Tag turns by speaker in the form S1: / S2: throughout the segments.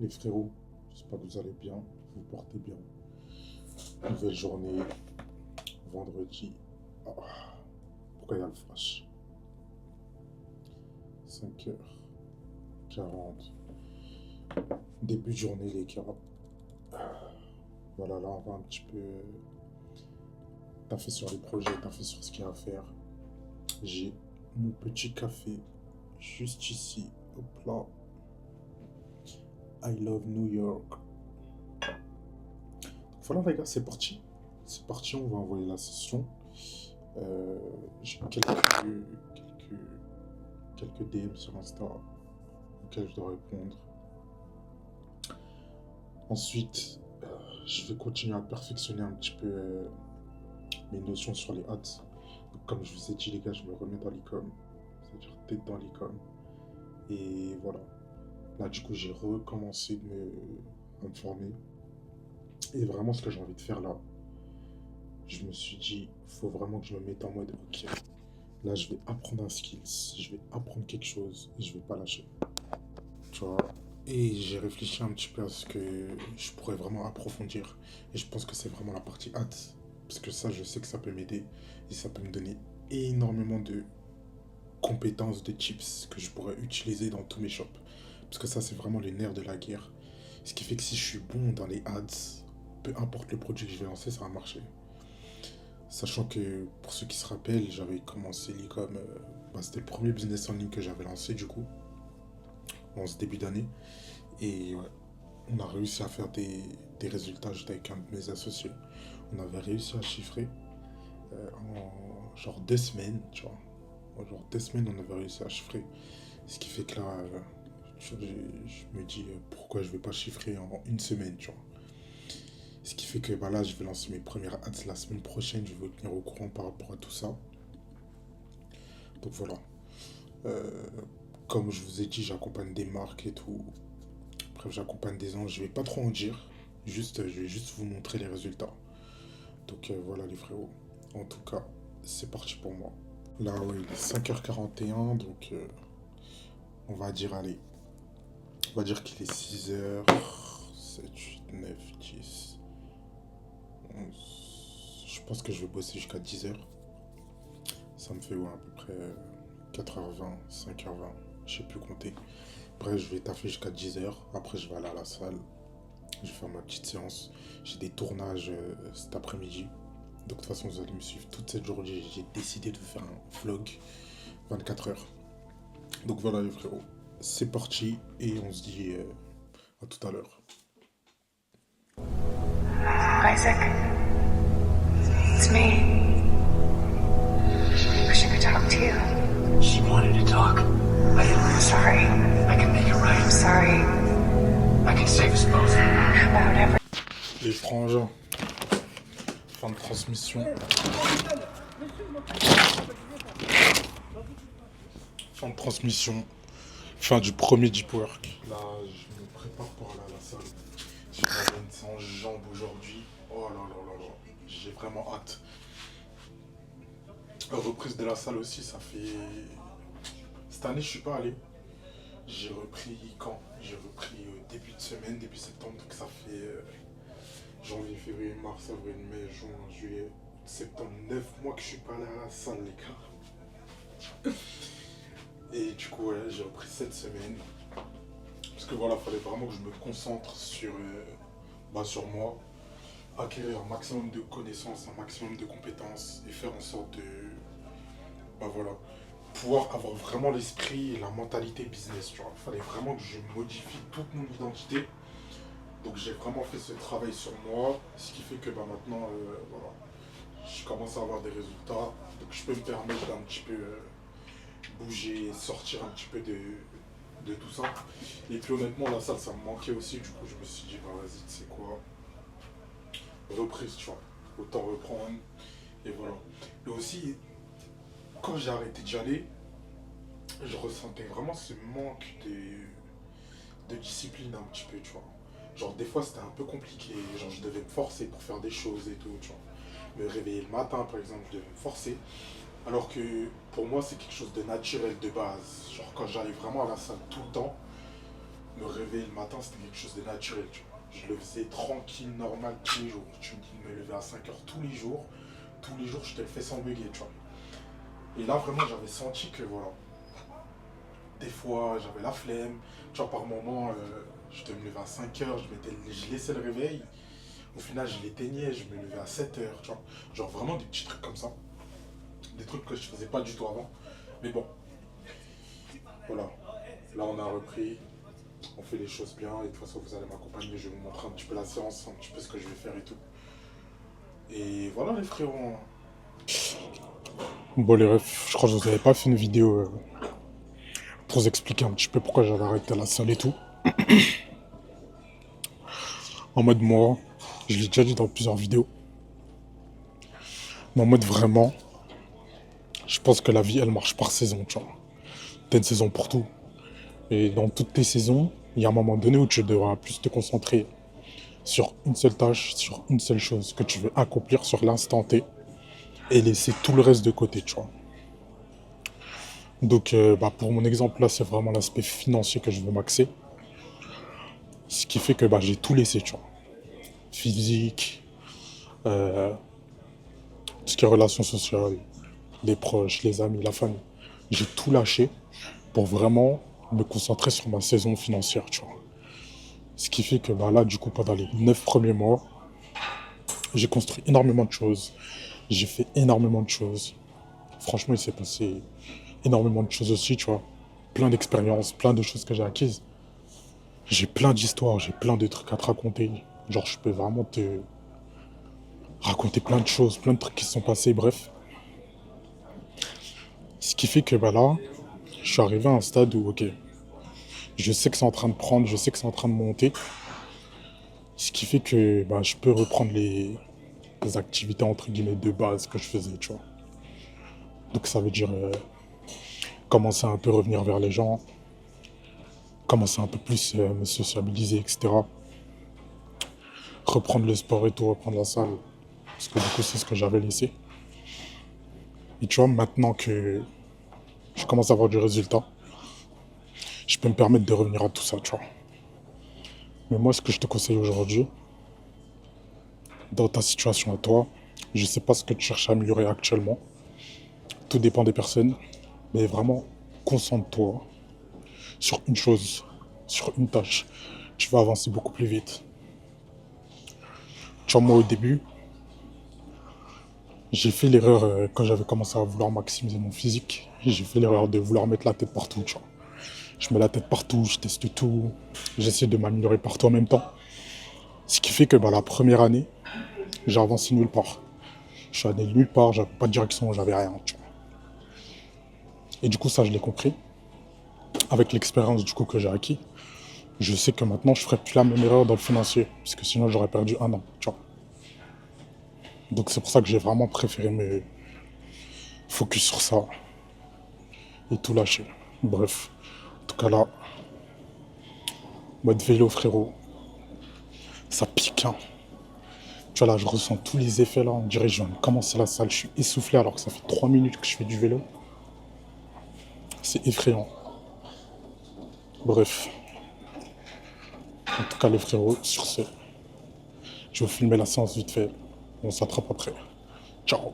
S1: Les frérots, j'espère que vous allez bien, vous vous portez bien. Nouvelle journée, vendredi. Ah, pourquoi il y a le flash? 5h40. Début de journée, les gars. Voilà, là, on va un petit peu taffer sur les projets, taffer sur ce qu'il y a à faire. J'ai mon petit café juste ici. Hop là. I love New York. Voilà, les gars, c'est parti. C'est parti, on va envoyer la session. J'ai quelques DM sur Insta auxquels je dois répondre. Ensuite, je vais continuer à perfectionner un petit peu mes notions sur les ads. Donc, comme je vous ai dit, les gars, je me remets dans l'e-com, c'est-à-dire tête dans l'e-com. Et voilà. Là, du coup, j'ai recommencé à me former. Et vraiment, ce que j'ai envie de faire là, je me suis dit, il faut vraiment que je me mette en mode, ok, là, je vais apprendre un skills, je vais apprendre quelque chose et je vais pas lâcher. Tu vois. Et j'ai réfléchi un petit peu à ce que je pourrais vraiment approfondir. Et je pense que c'est vraiment la partie ads. Parce que ça, je sais que ça peut m'aider. Et ça peut me donner énormément de compétences, de tips que je pourrais utiliser dans tous mes shops. Parce que ça, c'est vraiment le nerf de la guerre. Ce qui fait que si je suis bon dans les ads, peu importe le produit que je vais lancer, ça va marcher. Sachant que, pour ceux qui se rappellent, j'avais commencé l'e-com. C'était le premier business en ligne que j'avais lancé, du coup, en ce début d'année. Et ouais, on a réussi à faire des résultats. J'étais avec un de mes associés. On avait réussi à chiffrer en genre 2 semaines, tu vois. En genre 2 semaines, on avait réussi à chiffrer. Ce qui fait que là, je me dis pourquoi je vais pas chiffrer en une semaine, tu vois. Ce qui fait que bah, là, je vais lancer mes premières ads la semaine prochaine. Je vais vous tenir au courant par rapport à tout ça. Donc voilà. Euh, Comme je vous ai dit, j'accompagne des marques et tout. Bref, j'accompagne des gens. Je vais pas trop en dire. Je vais juste vous montrer les résultats. Donc voilà les frérots. En tout cas, c'est parti pour moi. Là, oui, il est 5h41, donc on va dire, allez, on va dire qu'il est 6h, 7, 8, 9, 10, 11. Je pense que je vais bosser jusqu'à 10h. Ça me fait ouais, à peu près 4h20, 5h20, je sais plus compter. Bref, je vais taffer jusqu'à 10h. Après, je vais aller à la salle. Je vais faire ma petite séance. J'ai des tournages cet après-midi. Donc de toute façon, vous allez me suivre toute cette journée. J'ai décidé de faire un vlog 24 heures. Donc voilà les frérots, c'est parti et on se dit à tout à l'heure.
S2: Isaac, it's me. Wish I could talk to you.
S3: She wanted to talk.
S2: I'm sorry.
S3: I can make it
S2: I'm
S3: right.
S2: sorry
S3: I can save us both.
S2: about everything.
S1: Les frangins, fin de transmission. Fin de transmission. Fin du premier deep work. Là, je me prépare pour aller à la salle. J'ai une séance jambes aujourd'hui. Oh là là là là. J'ai vraiment hâte. La reprise de la salle aussi, ça fait. Cette année, je suis pas allé. J'ai repris quand? J'ai repris début de semaine, début septembre. Donc ça fait janvier, février, mars, avril, mai, juin, juillet, septembre. 9 mois que je suis pas allé à la salle, les gars. Et du coup, ouais, j'ai repris cette semaine. Parce que voilà, il fallait vraiment que je me concentre sur moi, acquérir un maximum de connaissances, un maximum de compétences et faire en sorte de, voilà, pouvoir avoir vraiment l'esprit et la mentalité business, tu vois. Il fallait vraiment que je modifie toute mon identité. Donc j'ai vraiment fait ce travail sur moi, ce qui fait que maintenant, voilà, je commence à avoir des résultats. Donc je peux me permettre d'un petit peu bouger, sortir un petit peu de tout ça. Et puis honnêtement, la salle, ça me manquait aussi. Du coup, je me suis dit, bah vas-y, tu sais quoi, reprise, tu vois. Autant reprendre. Et voilà. Et aussi, quand j'ai arrêté d'y aller, je ressentais vraiment ce manque de discipline un petit peu, tu vois. Genre, des fois, c'était un peu compliqué. Genre, je devais me forcer pour faire des choses et tout, tu vois. Me réveiller le matin, par exemple, je devais me forcer. Alors que pour moi, c'est quelque chose de naturel de base. Genre, quand j'arrive vraiment à la salle tout le temps, me réveiller le matin, c'était quelque chose de naturel, tu vois. Je le faisais tranquille, normal, tous les jours. Tu me dis de me lever à 5 heures tous les jours, je te le fais sans bugger, tu vois. Et là, vraiment, j'avais senti que, voilà, des fois, j'avais la flemme. Tu vois, par moment, je devais me lever à 5 heures, je laissais le réveil. Au final, je l'éteignais, je me levais à 7 heures, tu vois. Genre vraiment des petits trucs comme ça. Des trucs que je faisais pas du tout avant. Mais bon, voilà. Là, on a repris. On fait les choses bien. Et de toute façon, vous allez m'accompagner. Je vais vous montrer un petit peu la séance, un petit peu ce que je vais faire et tout. Et voilà, les frérots. Bon, les refs, je crois que je vous avais pas fait une vidéo pour vous expliquer un petit peu pourquoi j'avais arrêté la salle et tout. En mode, moi, je l'ai déjà dit dans plusieurs vidéos. Mais en mode, vraiment, je pense que la vie, elle marche par saison, tu vois. T'as une saison pour tout. Et dans toutes tes saisons, il y a un moment donné où tu devras plus te concentrer sur une seule tâche, sur une seule chose que tu veux accomplir sur l'instant T et laisser tout le reste de côté, tu vois. Donc, pour mon exemple, là, c'est vraiment l'aspect financier que je veux m'axer. Ce qui fait que j'ai tout laissé, tu vois. Physique, euh, tout ce qui est relations sociales, les proches, les amis, la famille. J'ai tout lâché pour vraiment me concentrer sur ma saison financière, tu vois. Ce qui fait que là, du coup, pendant les 9 premiers mois, j'ai construit énormément de choses. J'ai fait énormément de choses. Franchement, il s'est passé énormément de choses aussi, tu vois. Plein d'expériences, plein de choses que j'ai acquises. J'ai plein d'histoires, j'ai plein de trucs à te raconter. Genre, je peux vraiment te raconter plein de choses, plein de trucs qui se sont passés, bref. Ce qui fait que là, je suis arrivé à un stade où, ok, je sais que c'est en train de prendre, je sais que c'est en train de monter. Ce qui fait que je peux reprendre les activités entre guillemets de base que je faisais, tu vois. Donc ça veut dire commencer à un peu revenir vers les gens, commencer un peu plus me sociabiliser, etc. Reprendre le sport et tout, reprendre la salle. Parce que du coup, c'est ce que j'avais laissé. Et tu vois, maintenant que je commence à avoir du résultat, je peux me permettre de revenir à tout ça, tu vois. Mais moi, ce que je te conseille aujourd'hui, dans ta situation à toi, je sais pas ce que tu cherches à améliorer actuellement. Tout dépend des personnes. Mais vraiment, concentre-toi sur une chose, sur une tâche. Tu vas avancer beaucoup plus vite. Tu vois, moi, au début, j'ai fait l'erreur, quand j'avais commencé à vouloir maximiser mon physique, j'ai fait l'erreur de vouloir mettre la tête partout, tu vois. Je mets la tête partout, je teste tout, j'essaie de m'améliorer partout en même temps. Ce qui fait que la première année, j'ai avancé nulle part. Je suis allé nulle part, j'avais pas de direction, j'avais rien, tu vois. Et du coup, ça, je l'ai compris. Avec l'expérience du coup que j'ai acquis, je sais que maintenant, je ferai plus la même erreur dans le financier, parce que sinon, j'aurais perdu un an, tu vois. Donc c'est pour ça que j'ai vraiment préféré me focus sur ça et tout lâcher. Bref, en tout cas là, mode vélo frérot, ça pique, hein. Tu vois là, je ressens tous les effets là, on dirait que je viens de commencer la salle, je suis essoufflé alors que ça fait 3 minutes que je fais du vélo. C'est effrayant. Bref, en tout cas les frérots, sur ce, je vais vous filmer la séance vite fait, on s'attrape après. Ciao.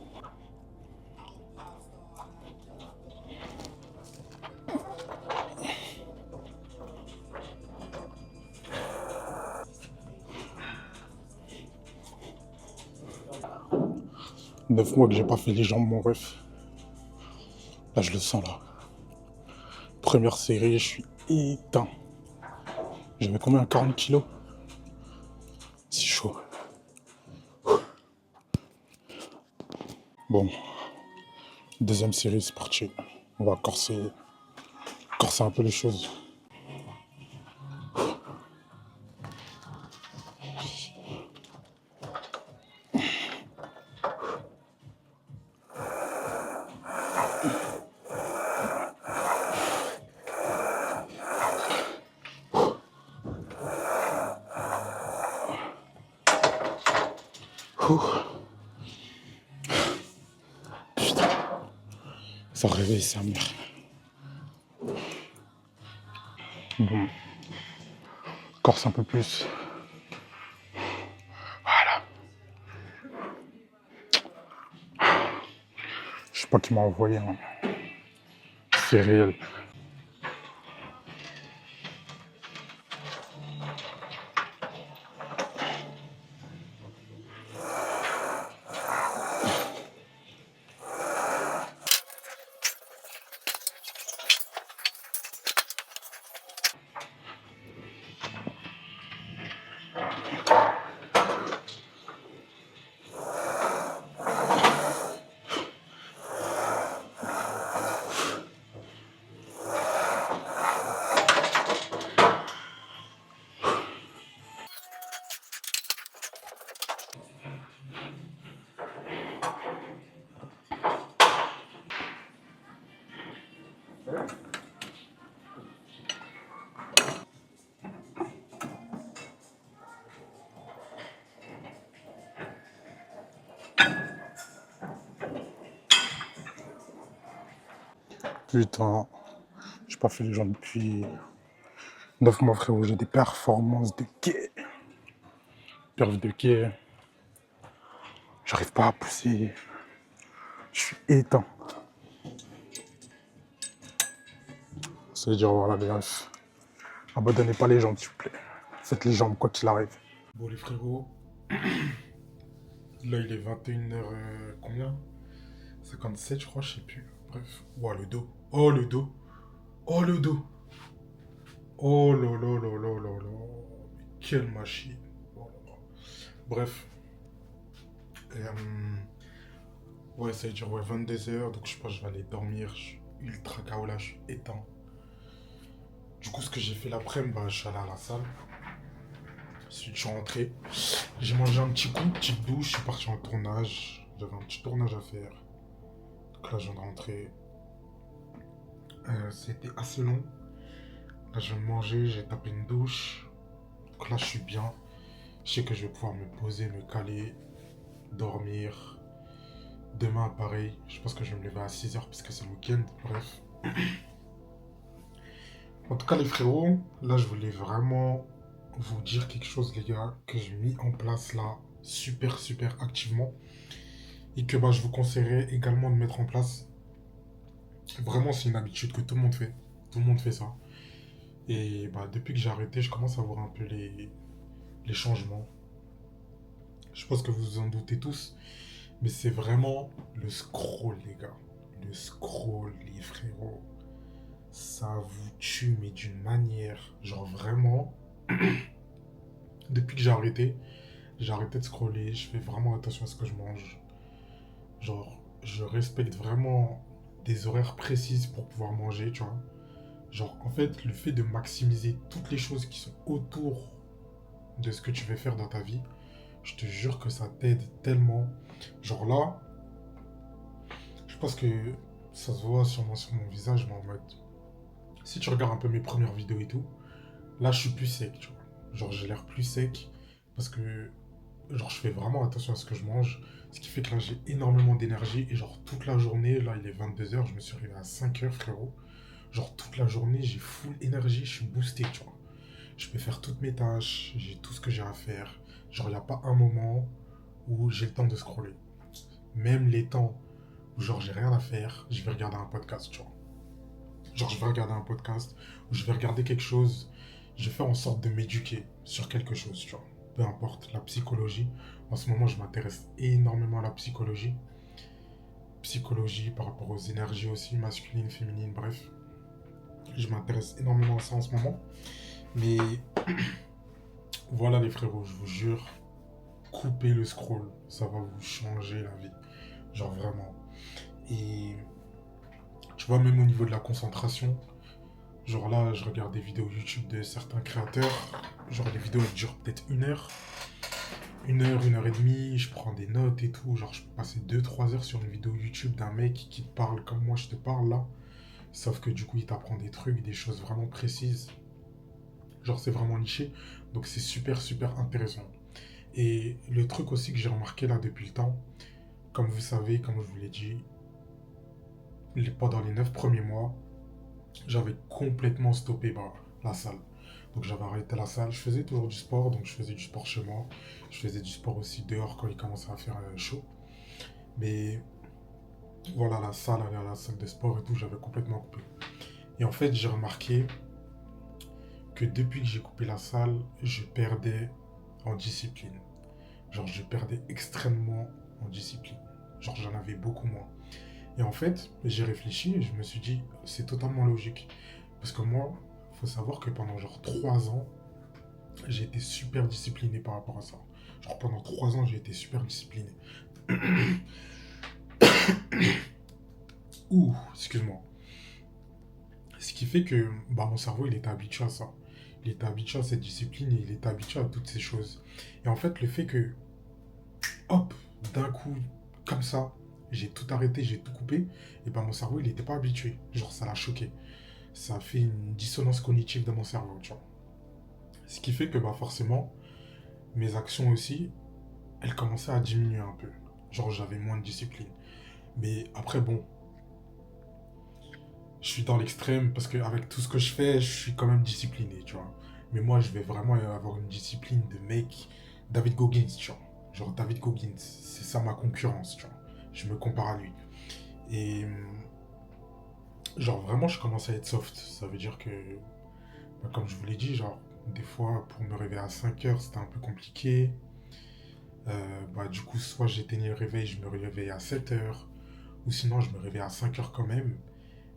S1: Neuf mois que j'ai pas fait les jambes, mon ref. Là, je le sens, là. Première série, je suis éteint. J'avais combien? 40 kilos? C'est chaud. Bon, deuxième série, c'est parti. On va corser un peu les choses. Ouh. Putain, ça réveille sa mère. Bon,
S4: corse un peu plus. Voilà. Je sais pas qui m'a envoyé. Hein. C'est réel. Putain, j'ai pas fait les gens depuis 9 mois, frérot. J'ai des performances de quai. Perf de quai. J'arrive pas à pousser. Je suis éteint. Ça veut dire, voilà, les refs. Abandonnez pas les jambes, s'il vous plaît. Faites les jambes, quoi qu'il arrive.
S1: Bon, les frérots, là il est 21h combien 57, je crois, je sais plus. Bref. Ouah, le dos. Oh, le dos. Oh, le dos. Oh là là là là là là. Quelle machine. Oh là là. Bref. Ouais, ça veut dire ouais, 22h, donc je pense que je vais aller dormir. Je suis ultra KO là, je suis éteint. Du coup, ce que j'ai fait l'après-midi, bah, je suis allé à la salle. Ensuite, je suis rentré. J'ai mangé un petit coup, petite douche, je suis parti en tournage. J'avais un petit tournage à faire. Donc là, je viens de rentrer. C'était assez long. Là, je viens de manger, j'ai tapé une douche. Donc là, je suis bien. Je sais que je vais pouvoir me poser, me caler, dormir. Demain, pareil. Je pense que je vais me lever à 6h parce que c'est le week-end. Bref. En tout cas, les frérots, là, je voulais vraiment vous dire quelque chose, les gars, que j'ai mis en place là, super, super activement. Et que bah, je vous conseillerais également de mettre en place. Vraiment, c'est une habitude que tout le monde fait. Tout le monde fait ça. Et bah, depuis que j'ai arrêté, je commence à voir un peu les changements. Je pense que vous vous en doutez tous. Mais c'est vraiment le scroll, les gars. Le scroll, les frérots. Ça vous tue, mais d'une manière. Genre vraiment. Depuis que j'ai arrêté de scroller. Je fais vraiment attention à ce que je mange. Genre, je respecte vraiment des horaires précises pour pouvoir manger, tu vois. Genre, en fait, le fait de maximiser toutes les choses qui sont autour de ce que tu veux faire dans ta vie, je te jure que ça t'aide tellement. Genre là, je pense que ça se voit sûrement sur mon visage, mais en mode, si tu regardes un peu mes premières vidéos et tout, là, je suis plus sec, tu vois. Genre, j'ai l'air plus sec parce que, genre, je fais vraiment attention à ce que je mange. Ce qui fait que là, j'ai énormément d'énergie. Et genre, toute la journée, là, il est 22h, je me suis réveillé à 5h, frérot. Genre, toute la journée, j'ai full énergie, je suis boosté, tu vois. Je peux faire toutes mes tâches, j'ai tout ce que j'ai à faire. Genre, il n'y a pas un moment où j'ai le temps de scroller. Même les temps où, genre, j'ai rien à faire, je vais regarder un podcast, tu vois. Genre, je vais regarder un podcast, ou je vais regarder quelque chose, je vais faire en sorte de m'éduquer sur quelque chose, tu vois. Peu importe, la psychologie. En ce moment, je m'intéresse énormément à la psychologie. Psychologie par rapport aux énergies aussi, masculines, féminines, bref. Je m'intéresse énormément à ça en ce moment. Mais voilà les frérots, je vous jure, coupez le scroll, ça va vous changer la vie. Genre vraiment. Et tu vois, même au niveau de la concentration, genre là, je regarde des vidéos YouTube de certains créateurs. Genre les vidéos elles durent peut-être 1 heure. 1 heure, 1 heure et demie, je prends des notes et tout. Genre je peux passer 2-3 heures sur une vidéo YouTube d'un mec qui te parle comme moi je te parle là. Sauf que du coup il t'apprend des trucs, des choses vraiment précises. Genre c'est vraiment niché. Donc c'est super super intéressant. Et le truc aussi que j'ai remarqué là depuis le temps, comme vous savez, comme je vous l'ai dit, pendant les 9 premiers mois, j'avais complètement stoppé la salle. Donc j'avais arrêté la salle. Je faisais toujours du sport, donc je faisais du sport chez moi. Je faisais du sport aussi dehors quand il commençait à faire chaud. Mais voilà, la salle, aller à la salle de sport et tout, j'avais complètement coupé. Et en fait, j'ai remarqué que depuis que j'ai coupé la salle, je perdais en discipline. Genre, je perdais extrêmement en discipline. Genre, j'en avais beaucoup moins. Et en fait, j'ai réfléchi et je me suis dit, c'est totalement logique. Parce que moi, il faut savoir que pendant genre 3 ans, j'ai été super discipliné par rapport à ça. Genre, pendant 3 ans, j'ai été super discipliné. Ouh, excuse-moi. Ce qui fait que bah, mon cerveau, il était habitué à ça. Il était habitué à cette discipline et il était habitué à toutes ces choses. Et en fait, le fait que, hop, d'un coup, comme ça, j'ai tout arrêté, j'ai tout coupé, et ben mon cerveau, il n'était pas habitué. Genre, ça l'a choqué. Ça a fait une dissonance cognitive dans mon cerveau, tu vois. Ce qui fait que, bah, forcément, mes actions aussi, elles commençaient à diminuer un peu. Genre, j'avais moins de discipline. Mais après, bon, je suis dans l'extrême parce qu'avec tout ce que je fais, je suis quand même discipliné, tu vois. Mais moi, je vais vraiment avoir une discipline de mec, David Goggins, tu vois. Genre, David Goggins, c'est ça ma concurrence, tu vois. Je me compare à lui. Et genre, vraiment, je commence à être soft. Ça veut dire que, bah, comme je vous l'ai dit, genre, des fois, pour me réveiller à 5 heures, c'était un peu compliqué. Bah, du coup, soit j'éteignais le réveil, je me réveillais à 7 heures, ou sinon, je me réveillais à 5 heures quand même.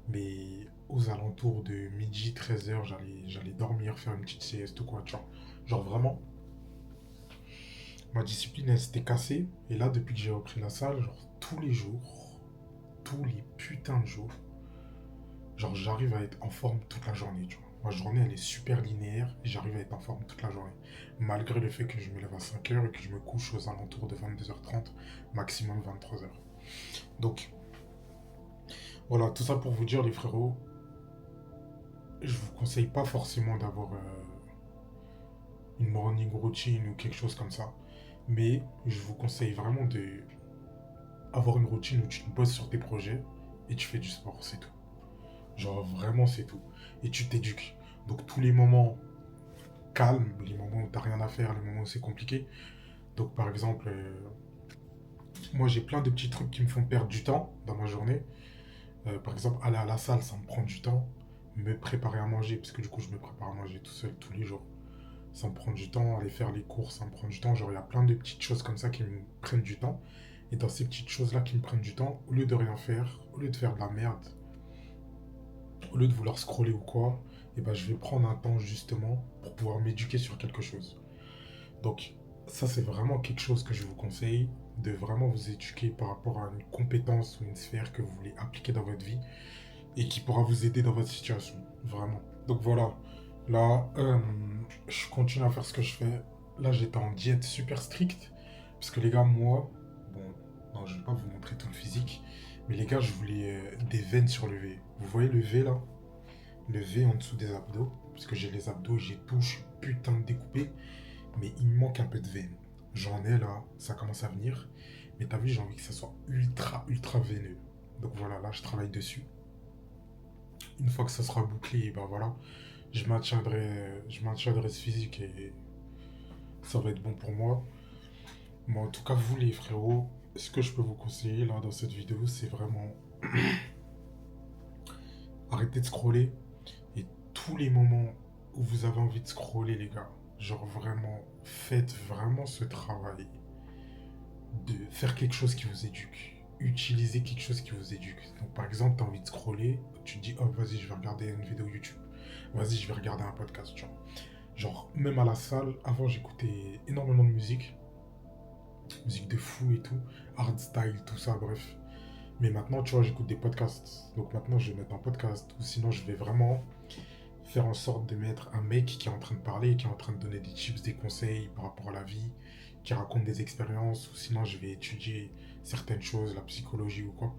S1: Mais aux alentours de midi, 13 heures, j'allais dormir, faire une petite sieste ou quoi, tu vois. Genre, vraiment, ma discipline, elle s'était cassée. Et là, depuis que j'ai repris la salle, genre, tous les jours, tous les putains de jours, genre, j'arrive à être en forme toute la journée, tu vois. Ma journée, elle est super linéaire et j'arrive à être en forme toute la journée. Malgré le fait que je me lève à 5 heures et que je me couche aux alentours de 22h30, maximum 23 heures. Donc, voilà, tout ça pour vous dire, les frérots, je vous conseille pas forcément d'avoir une morning routine ou quelque chose comme ça. Mais je vous conseille vraiment de avoir une routine où tu te bosses sur tes projets et tu fais du sport, c'est tout. Genre vraiment c'est tout. Et tu t'éduques. Donc tous les moments calmes, les moments où t'as rien à faire, les moments où c'est compliqué. Donc par exemple, moi j'ai plein de petits trucs qui me font perdre du temps dans ma journée. Par exemple, aller à la salle, ça me prend du temps. Me préparer à manger, parce que du coup je me prépare à manger tout seul tous les jours. Ça me prend du temps, aller faire les courses, ça me prend du temps. Genre il y a plein de petites choses comme ça qui me prennent du temps. Et dans ces petites choses-là qui me prennent du temps, au lieu de rien faire, au lieu de faire de la merde, au lieu de vouloir scroller ou quoi, et ben je vais prendre un temps justement pour pouvoir m'éduquer sur quelque chose. Donc ça c'est vraiment quelque chose que je vous conseille, de vraiment vous éduquer par rapport à une compétence ou une sphère que vous voulez appliquer dans votre vie et qui pourra vous aider dans votre situation, vraiment. Donc voilà, là je continue à faire ce que je fais. Là j'étais en diète super stricte, parce que les gars, moi, bon, non je vais pas vous montrer tout le physique, mais les gars, je voulais des veines sur le V. Vous voyez le V là? Le V en dessous des abdos, parce que j'ai les abdos, j'ai tout, je suis putain de découpé, mais il me manque un peu de veine. J'en ai là, ça commence à venir, mais t'as vu, j'ai envie que ça soit ultra, ultra veineux. Donc voilà, là je travaille dessus. Une fois que ça sera bouclé, ben voilà, je maintiendrai ce physique et ça va être bon pour moi. Moi, en tout cas, vous les frérots, ce que je peux vous conseiller là dans cette vidéo, c'est vraiment arrêtez de scroller. Et tous les moments où vous avez envie de scroller, les gars, genre vraiment, faites vraiment ce travail de faire quelque chose qui vous éduque. Utilisez quelque chose qui vous éduque. Donc par exemple, tu as envie de scroller, tu te dis, oh vas-y, je vais regarder une vidéo YouTube. Vas-y, je vais regarder un podcast, tu vois. Genre, même à la salle, avant j'écoutais énormément de musique de fou et tout, hardstyle, tout ça, bref. Mais maintenant, tu vois, j'écoute des podcasts. Donc maintenant, je vais mettre un podcast. Ou sinon, je vais vraiment faire en sorte de mettre un mec qui est en train de parler, qui est en train de donner des tips, des conseils par rapport à la vie, qui raconte des expériences. Ou sinon, je vais étudier certaines choses, la psychologie ou quoi.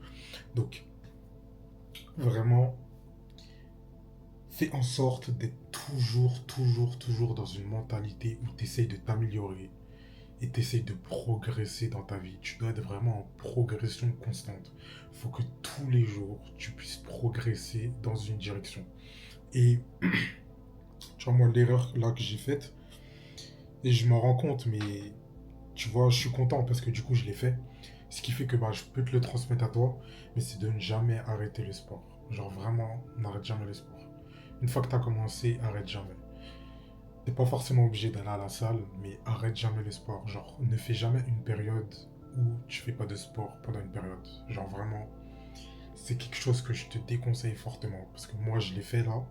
S1: Donc, vraiment, fais en sorte d'être toujours dans une mentalité où tu essayes de t'améliorer et t'essayes de progresser dans ta vie. Tu dois être vraiment en progression constante. Il faut que tous les jours, tu puisses progresser dans une direction. Et Tu vois, moi, l'erreur là que j'ai faite, et je m'en rends compte, mais tu vois, je suis content parce que du coup, je l'ai fait. Ce qui fait que bah, je peux te le transmettre à toi, mais c'est de ne jamais arrêter le sport. Genre vraiment, n'arrête jamais le sport. Une fois que tu as commencé, arrête jamais. T'es pas forcément obligé d'aller à la salle, mais arrête jamais le sport. Genre, ne fais jamais une période où tu fais pas de sport pendant une période. Genre vraiment, c'est quelque chose que je te déconseille fortement. Parce que moi, je l'ai fait là.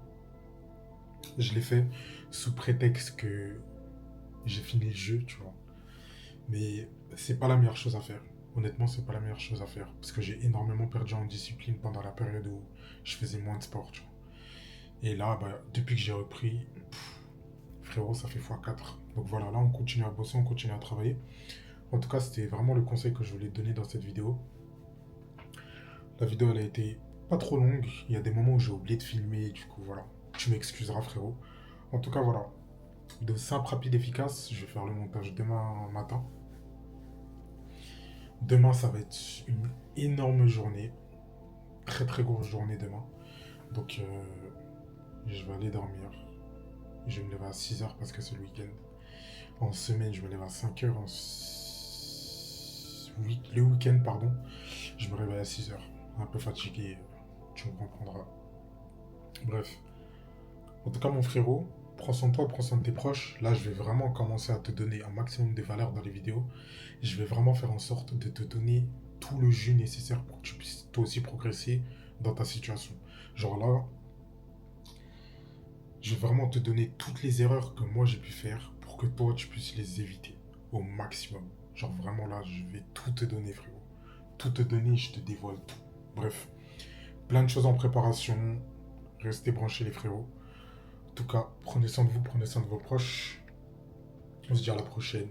S1: Je l'ai fait sous prétexte que j'ai fini le jeu, tu vois. Mais c'est pas la meilleure chose à faire. Honnêtement, c'est pas la meilleure chose à faire. Parce que j'ai énormément perdu en discipline pendant la période où je faisais moins de sport, tu vois. Et là, bah, depuis que j'ai repris, frérot, ça fait x4. Donc voilà, là, on continue à bosser, on continue à travailler. En tout cas, c'était vraiment le conseil que je voulais te donner dans cette vidéo. La vidéo, elle a été pas trop longue. Il y a des moments où j'ai oublié de filmer, du coup, voilà. Tu m'excuseras, frérot. En tout cas, voilà. De simple, rapide, efficace. Je vais faire le montage demain matin. Demain, ça va être une énorme journée. Très, très grosse journée demain. Donc, je vais aller dormir. Je vais me lever à 6h parce que c'est le week-end. En semaine, je me lève à 5h. Le week-end, pardon, je me réveille à 6h. Un peu fatigué, tu me comprendras. Bref. En tout cas, mon frérot, prends soin de toi, prends soin de tes proches. Là, je vais vraiment commencer à te donner un maximum de valeur dans les vidéos. Je vais vraiment faire en sorte de te donner tout le jus nécessaire pour que tu puisses toi aussi progresser dans ta situation. Genre là, je vais vraiment te donner toutes les erreurs que moi j'ai pu faire pour que toi tu puisses les éviter au maximum. Genre vraiment là, je vais tout te donner, frérot. Tout te donner, je te dévoile tout. Bref, plein de choses en préparation. Restez branchés, les frérots. En tout cas, prenez soin de vous, prenez soin de vos proches. On se dit à la prochaine.